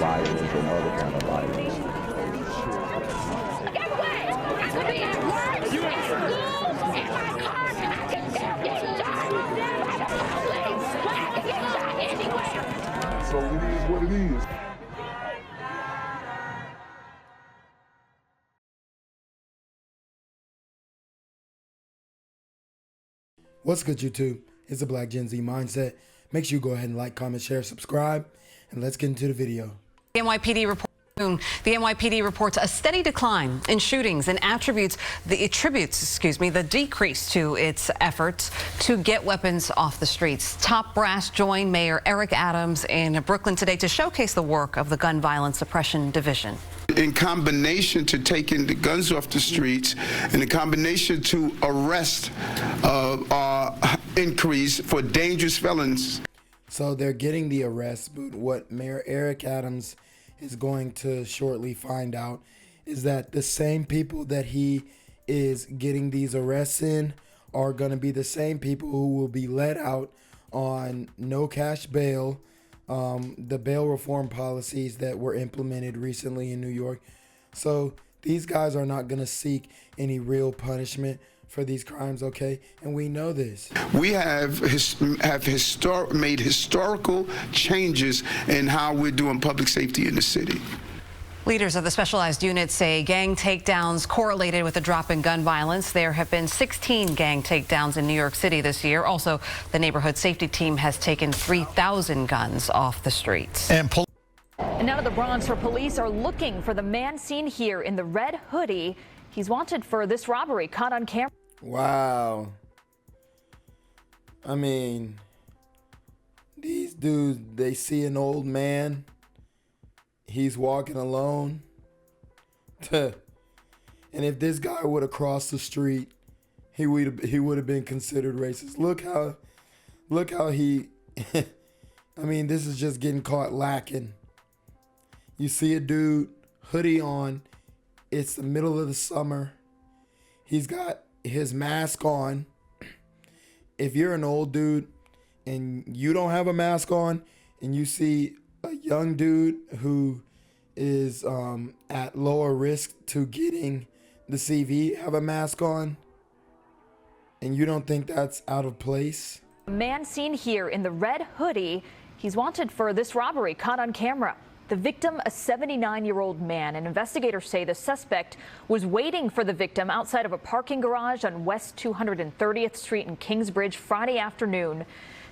violence and other kind of violence. Get away! I could be at work, at school, in my car, I can still get shot by the police. I can get shot anywhere. So it is what it is. What's good, YouTube? It's the Black Gen Z Mindset. Make sure you go ahead and like, comment, share, subscribe, and let's get into the video. The NYPD reports a steady decline in shootings and attributes the decrease to its efforts to get weapons off the streets. Top brass joined Mayor Eric Adams in Brooklyn today to showcase the work of the Gun Violence Suppression Division. In combination to taking the guns off the streets, and in combination to arrest increase for dangerous felons. So they're getting the arrest, but what Mayor Eric Adams is going to shortly find out is that the same people that he is getting these arrests in are going to be the same people who will be let out on no cash bail, the bail reform policies that were implemented recently in New York. So these guys are not going to seek any real punishment for these crimes, okay? And we know this. We have made historical changes in how we're doing public safety in the city. Leaders of the specialized unit say gang takedowns correlated with a drop in gun violence. There have been 16 gang takedowns in New York City this year. Also, the neighborhood safety team has taken 3,000 guns off the streets. And now to the Bronx, where police are looking for the man seen here in the red hoodie. He's wanted for this robbery caught on camera. Wow. I mean, these dudes, they see an old man. He's walking alone. And if this guy would have crossed the street, he would have been considered racist. Look how he I mean, this is just getting caught lacking. You see a dude, hoodie on. It's the middle of the summer. He's got his mask on. If you're an old dude and you don't have a mask on and you see a young dude who is at lower risk to getting the CV have a mask on, and you don't think that's out of place? A man seen here in the red hoodie. He's wanted for this robbery caught on camera. The victim, a 79-year-old man, and investigators say the suspect was waiting for the victim outside of a parking garage on West 230th Street in Kingsbridge Friday afternoon.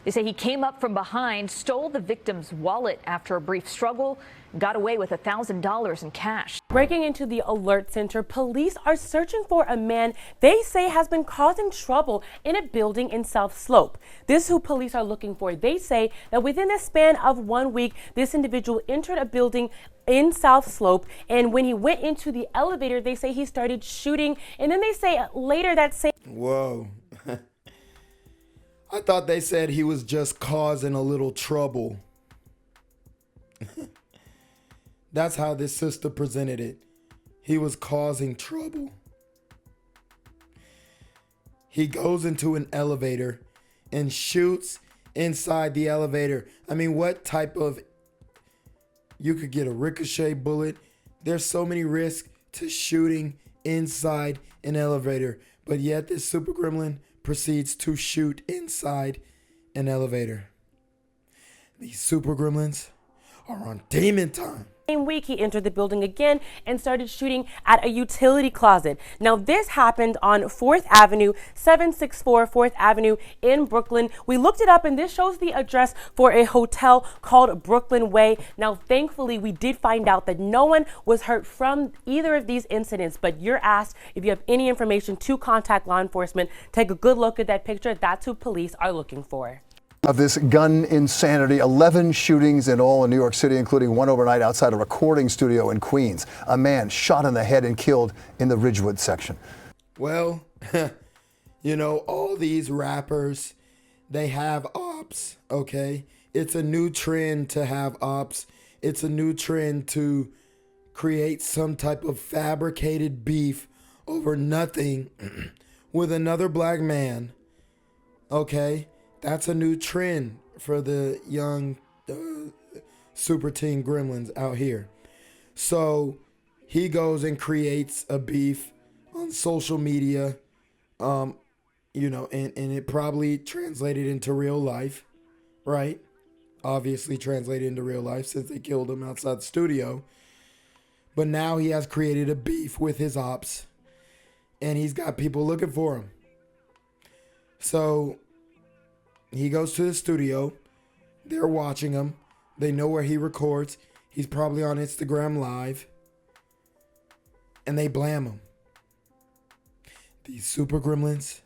They say he came up from behind, stole the victim's wallet after a brief struggle, and got away with $1,000 in cash. Breaking into the alert center, police are searching for a man they say has been causing trouble in a building in South Slope. This is who police are looking for. They say that within the span of 1 week, this individual entered a building in South Slope, and when he went into the elevator, they say he started shooting, and then they say later that same... Whoa. I thought they said he was just causing a little trouble. That's how this sister presented it. He was causing trouble. He goes into an elevator and shoots inside the elevator. I mean, what type of... You could get a ricochet bullet. There's so many risks to shooting inside an elevator. But yet this super gremlin proceeds to shoot inside an elevator. These super gremlins are on demon time. Same week, he entered the building again and started shooting at a utility closet. Now, this happened on 4th Avenue, 764 4th Avenue in Brooklyn. We looked it up, and this shows the address for a hotel called Brooklyn Way. Now, thankfully, we did find out that no one was hurt from either of these incidents, but you're asked if you have any information to contact law enforcement. Take a good look at that picture. That's who police are looking for. Of this gun insanity, 11 shootings in all in New York City, including one overnight outside a recording studio in Queens. A man shot in the head and killed in the Ridgewood section. Well, you know, all these rappers, they have ops, okay? It's a new trend to have ops. It's a new trend to create some type of fabricated beef over nothing with another black man, okay? That's a new trend for the young super teen gremlins out here. So he goes and creates a beef on social media, and it probably translated into real life, right? Obviously translated into real life since they killed him outside the studio. But now he has created a beef with his ops, and he's got people looking for him. So he goes to the studio. They're watching him. They know where he records. He's probably on Instagram Live. And they blam him. These super gremlins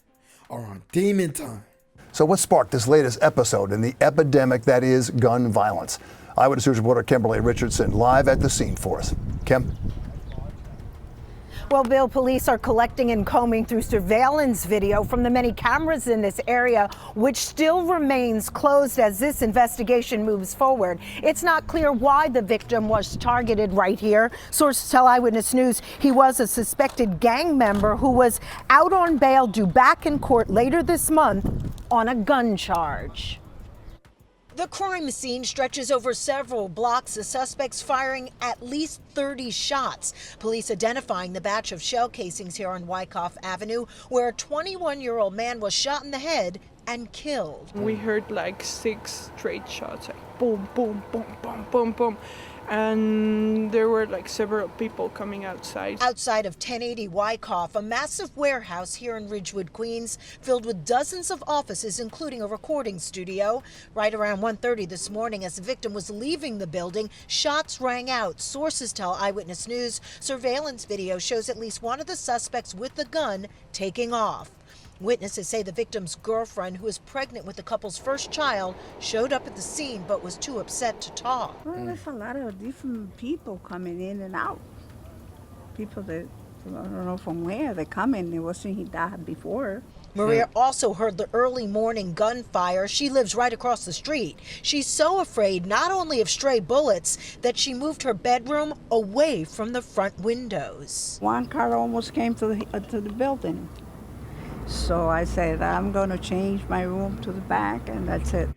are on demon time. So what sparked this latest episode in the epidemic that is gun violence? Eyewitness News reporter Kimberly Richardson live at the scene for us. Kim? Well, Bill, police are collecting and combing through surveillance video from the many cameras in this area, which still remains closed as this investigation moves forward. It's not clear why the victim was targeted right here. Sources tell Eyewitness News he was a suspected gang member who was out on bail due back in court later this month on a gun charge. The crime scene stretches over several blocks, the suspects firing at least 30 shots. Police identifying the batch of shell casings here on Wyckoff Avenue, where a 21-year-old man was shot in the head and killed. We heard like 6 straight shots, like boom, boom, boom, boom, boom, boom. And there were like several people coming outside. Outside of 1080 Wyckoff, a massive warehouse here in Ridgewood, Queens, filled with dozens of offices, including a recording studio. Right around 1:30 this morning, as the victim was leaving the building, shots rang out. Sources tell Eyewitness News surveillance video shows at least one of the suspects with the gun taking off. Witnesses say the victim's girlfriend, who is pregnant with the couple's first child, showed up at the scene but was too upset to talk. Well, there's a lot of different people coming in and out. People that, I don't know from where they're coming. It wasn't he died before. Maria also heard the early morning gunfire. She lives right across the street. She's so afraid not only of stray bullets that she moved her bedroom away from the front windows. One car almost came to the building. So I said, I'm going to change my room to the back, and that's it.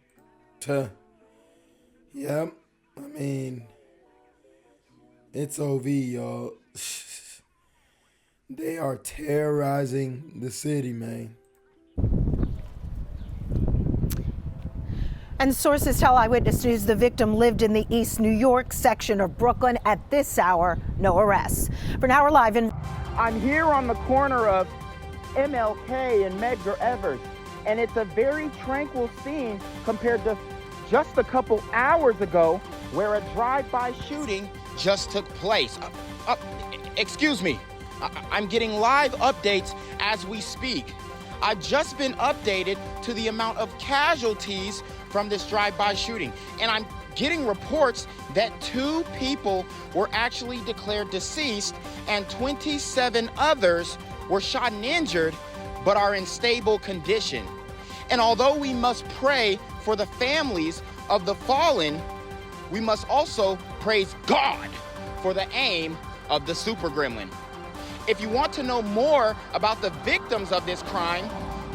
Yep. I mean, it's OV, y'all. They are terrorizing the city, man. And sources tell Eyewitness News the victim lived in the East New York section of Brooklyn. At this hour, no arrests. For now, we're live in... I'm here on the corner of MLK and Medgar Evers, and it's a very tranquil scene compared to just a couple hours ago where a drive-by shooting just took place. Excuse me, I'm getting live updates as we speak. I've just been updated to the amount of casualties from this drive-by shooting, and I'm getting reports that 2 people were actually declared deceased and 27 others were shot and injured, but are in stable condition. And although we must pray for the families of the fallen, we must also praise God for the aim of the super gremlin. If you want to know more about the victims of this crime,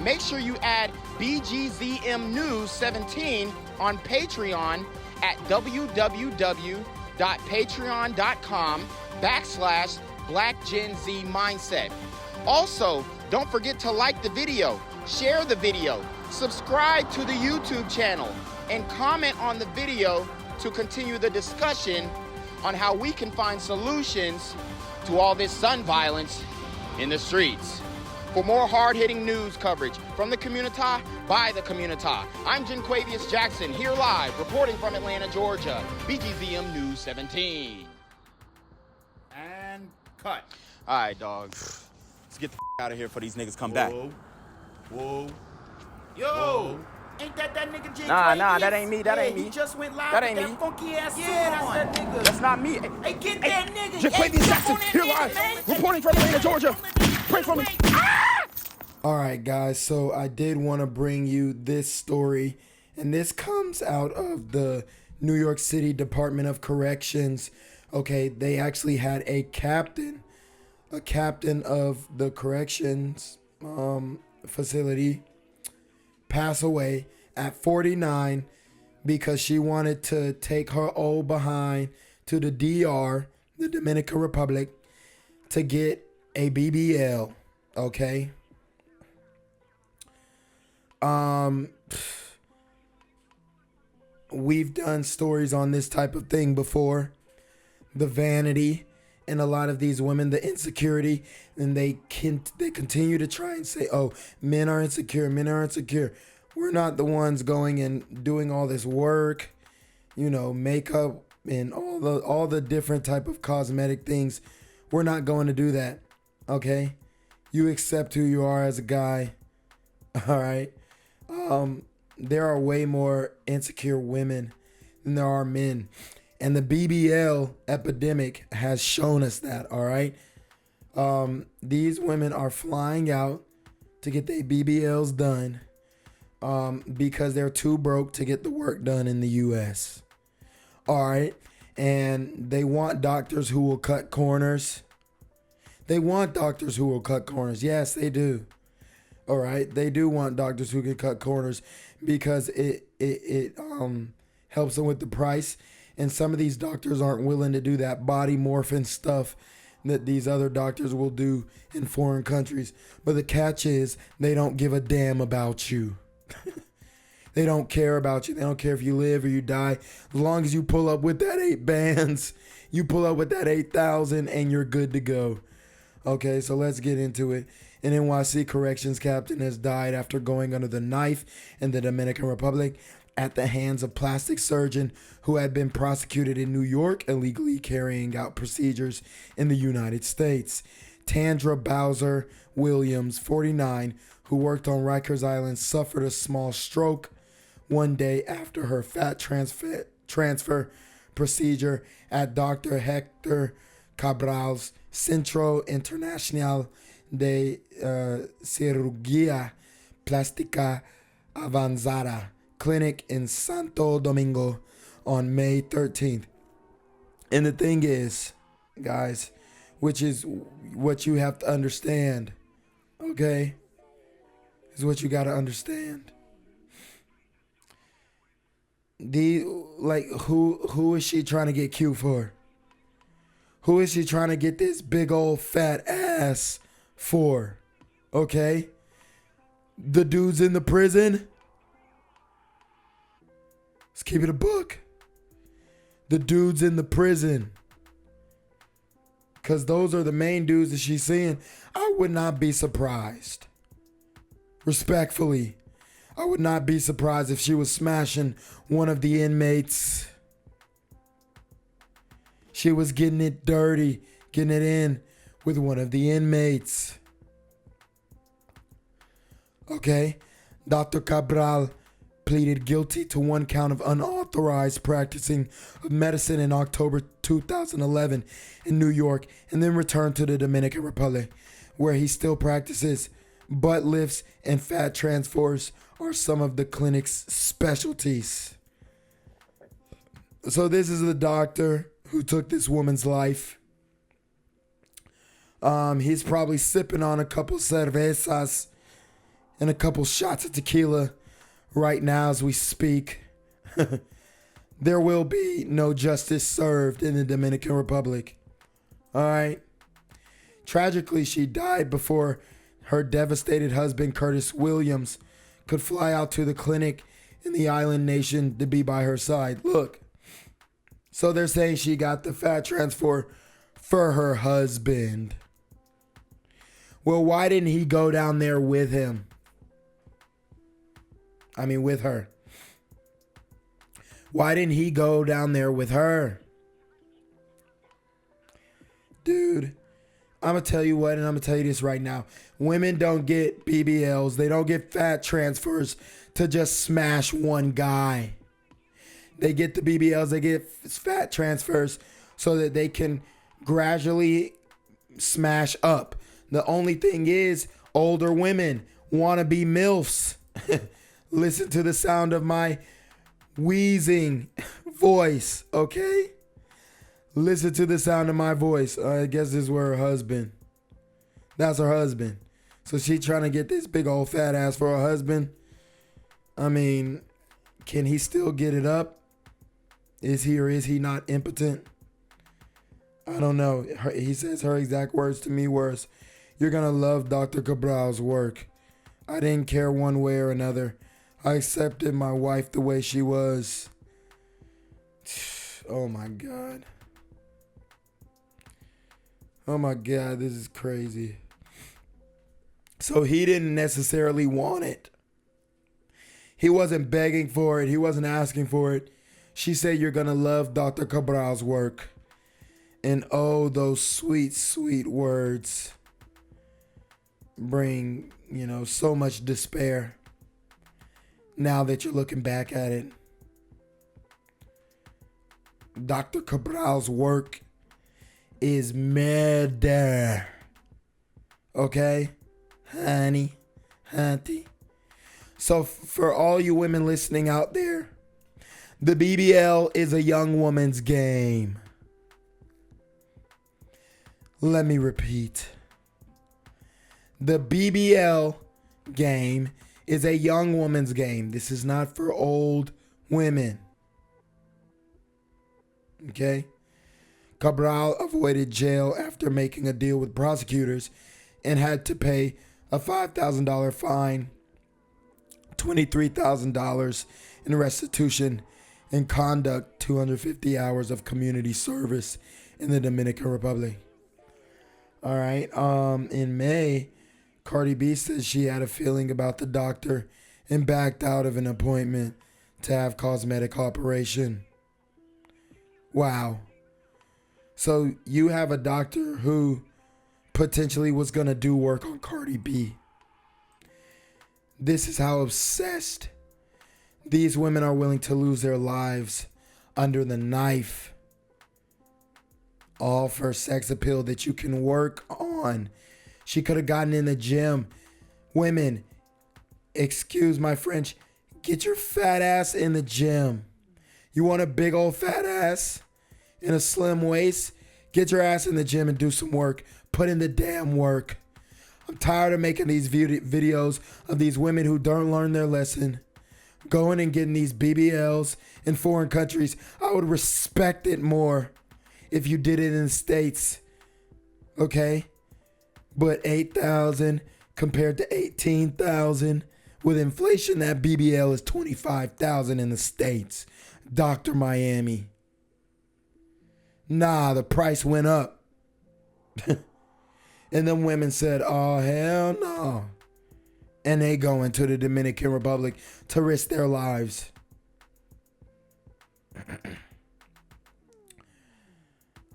make sure you add BGZM News 17 on Patreon at www.patreon.com/blackgenzmindset. Also, don't forget to like the video, share the video, subscribe to the YouTube channel, and comment on the video to continue the discussion on how we can find solutions to all this gun violence in the streets. For more hard-hitting news coverage from the community, by the community, I'm Janquavius Jackson, here live, reporting from Atlanta, Georgia, BGZM News 17. And cut. All right, dog. Let's get the out of here for these niggas come back. Whoa. Yo! Ain't that nigga J? Nah, that ain't me. That ain't me. He just went live that with ain't that me. funky ass suit that's on. that nigga. That's not me. Hey, get that nigga. Janquavius Jackson, here live, reporting from Atlanta, Georgia. Pray for me. All right, guys. So I did want to bring you this story, and this comes out of the New York City Department of Corrections. Okay, they actually had a captain of the corrections facility pass away at 49 because she wanted to take her old behind to the DR, the Dominican Republic, to get a BBL, okay? We've done stories on this type of thing before. The vanity and a lot of these women, the insecurity, and they continue to try and say, oh, men are insecure, men are insecure. We're not the ones going and doing all this work, you know, makeup and all the different type of cosmetic things. We're not going to do that, okay? You accept who you are as a guy, all right? There are way more insecure women than there are men. And the BBL epidemic has shown us that, all right? These women are flying out to get their BBLs done because they're too broke to get the work done in the U.S. All right? And they want doctors who will cut corners. They want doctors who will cut corners. Yes, they do. All right? They do want doctors who can cut corners because it helps them with the price. And some of these doctors aren't willing to do that body morphing stuff that these other doctors will do in foreign countries. But the catch is they don't give a damn about you. They don't care about you. They don't care if you live or you die. As long as you pull up with that 8 bands, you pull up with that 8,000 and you're good to go. Okay, so let's get into it. An NYC corrections captain has died after going under the knife in the Dominican Republic at the hands of plastic surgeon who had been prosecuted in New York illegally carrying out procedures in the United States. Tandra Bowser-Williams, 49, who worked on Rikers Island, suffered a small stroke one day after her fat transfer procedure at Dr. Hector Cabral's Centro Internacional de Cirugía Plástica Avanzada clinic in Santo Domingo on May 13th. And the thing is, guys, which is what you have to understand, okay, is what you got to understand. Who is she trying to get cute for? Who is she trying to get this big old fat ass for? Okay? The dudes in the prison? Let's keep it a book. The dudes in the prison. Because those are the main dudes that she's seeing. I would not be surprised. Respectfully. I would not be surprised if she was smashing one of the inmates. She was getting it dirty, getting it in with one of the inmates. Okay? Dr. Cabral pleaded guilty to one count of unauthorized practicing of medicine in October 2011 in New York and then returned to the Dominican Republic, where he still practices. Butt lifts and fat transfers are some of the clinic's specialties. So this is the doctor who took this woman's life. He's probably sipping on a couple cervezas and a couple shots of tequila right now as we speak. There will be no justice served in the Dominican Republic. All right. Tragically, she died before her devastated husband, Curtis Williams, could fly out to the clinic in the island nation to be by her side. Look. So they're saying she got the fat transfer for her husband. Well, why didn't he go down there with him? I mean, with her. Why didn't he go down there with her? Dude, I'm going to tell you what, and I'm going to tell you this right now. Women don't get BBLs. They don't get fat transfers to just smash one guy. They get the BBLs, they get fat transfers so that they can gradually smash up. The only thing is, older women want to be MILFs. Listen to the sound of my wheezing voice, okay? Listen to the sound of my voice. I guess this is where her husband. That's her husband. So she trying to get this big old fat ass for her husband. I mean, Can he still get it up? Is he or is he not impotent? I don't know. He says her exact words to me was, "You're going to love Dr. Cabral's work. I didn't care one way or another. I accepted my wife the way she was." Oh my God. Oh my God, this is crazy. So he didn't necessarily want it. He wasn't begging for it. He wasn't asking for it. She said, "You're going to love Dr. Cabral's work." And oh, those sweet, sweet words bring, so much despair now that you're looking back at it. Dr. Cabral's work is murder. Okay? Honey. Hunty. So for all you women listening out there, the BBL is a young woman's game. Let me repeat. The BBL game is a young woman's game. This is not for old women. Okay? Cabral avoided jail after making a deal with prosecutors and had to pay a $5,000 fine, $23,000 in restitution, and conduct 250 hours of community service in the Dominican Republic. All right. In May, Cardi B says she had a feeling about the doctor and backed out of an appointment to have cosmetic operation. Wow. So you have a doctor who potentially was going to do work on Cardi B. This is how obsessed these women are willing to lose their lives under the knife. All for sex appeal that you can work on. She could have gotten in the gym. Women, excuse my French, get your fat ass in the gym. You want a big old fat ass and a slim waist? Get your ass in the gym and do some work. Put in the damn work. I'm tired of making these videos of these women who don't learn their lesson, going and getting these BBLs in foreign countries. I would respect it more if you did it in the States, okay? But 8,000 compared to 18,000, with inflation, that BBL is 25,000 in the States. Dr. Miami. Nah, the price went up. And them women said, "Oh, hell no." And they go into the Dominican Republic to risk their lives.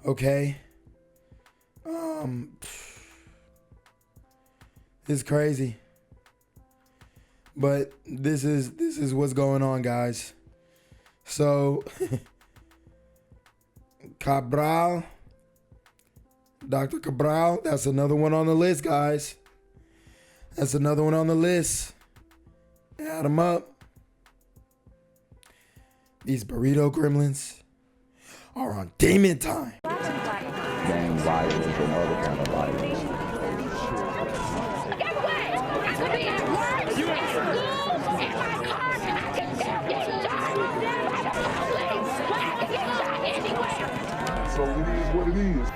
Okay? It's crazy. But this is what's going on, guys. So Cabral, Dr. Cabral, that's another one on the list, guys. That's another one on the list. Add them up. These burrito gremlins are on demon time. Gang violence and other kind of violence. Get away! I could be at work, in school, in my car, and I can still get shot by the police. I can get shot anywhere. So it is what it is.